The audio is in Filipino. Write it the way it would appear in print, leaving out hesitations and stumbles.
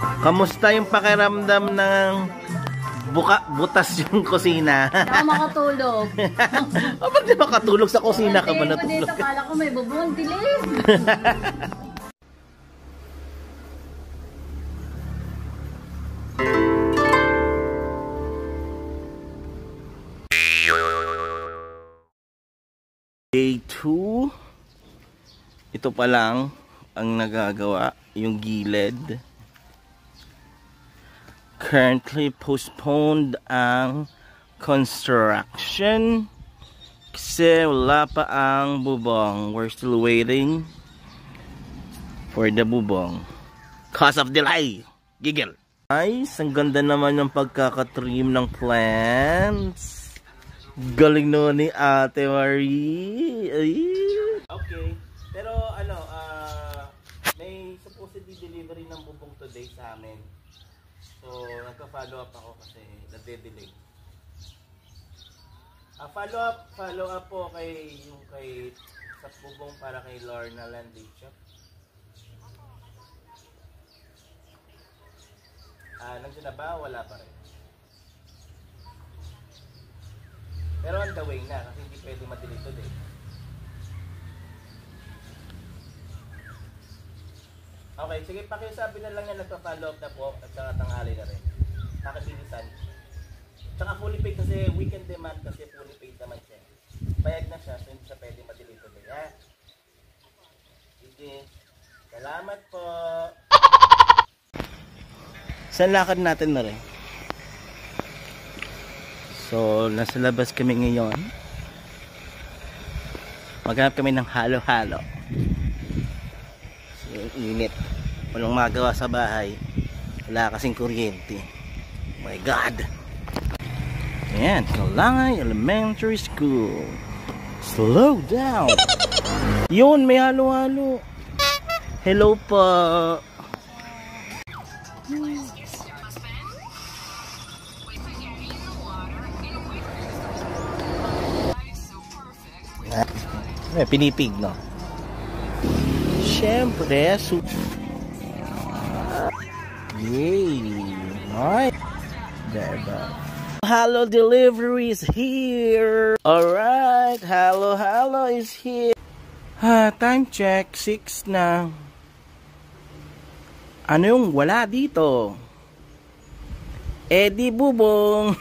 Kamusta yung pakiramdam ng butas yung kusina? Hindi ako makatulog. Ba't di makatulog sa kusina ka ba natulog? Dito, kala ko may bubong, dilim. Day 2. Ito pa lang ang nagagawa, yung gilid. Currently postponed ang construction kasi wala pa ang bubong. We're still waiting for the bubong cause of delay. Giggle. Nice, ang ganda naman yung pagkakatrim ng plants. Galing naman ni Ate Marie. Ay. Okay, pero ano, may supposedly delivery ng bubong today sa amin. So, nagka-follow up ako kasi nade-delay. Follow up po kay sa bubong para kay Lorna Landing Shop. Nandiyan na ba? Wala pa rin. Pero on the way na kasi hindi pwede ma-delay today. Okay, sige, pakisabi na lang yan, nagpa-follow up na po at saka tanghali na rin. Nakabilisan. Tsaka fully paid kasi weekend demand kasi fully paid naman siya. Bayad na siya so hindi siya pwede ma-delay today, ha? Sige. Salamat po. Saan lakad natin na rin? So, nasa labas kami ngayon. Maghanap kami ng halo-halo. Init. Walang magawa sa bahay. Wala kasing kuryente. My God. Ayan, Kalangay Elementary School. Slow down. Yun, may halo-halo. Hello po. Pinipig, no? Siyempre, yay! Nice! Diba? Hello delivery is here! Alright, hello is here! Time check, 6 na. Ano yung wala dito? Eddie Bubong!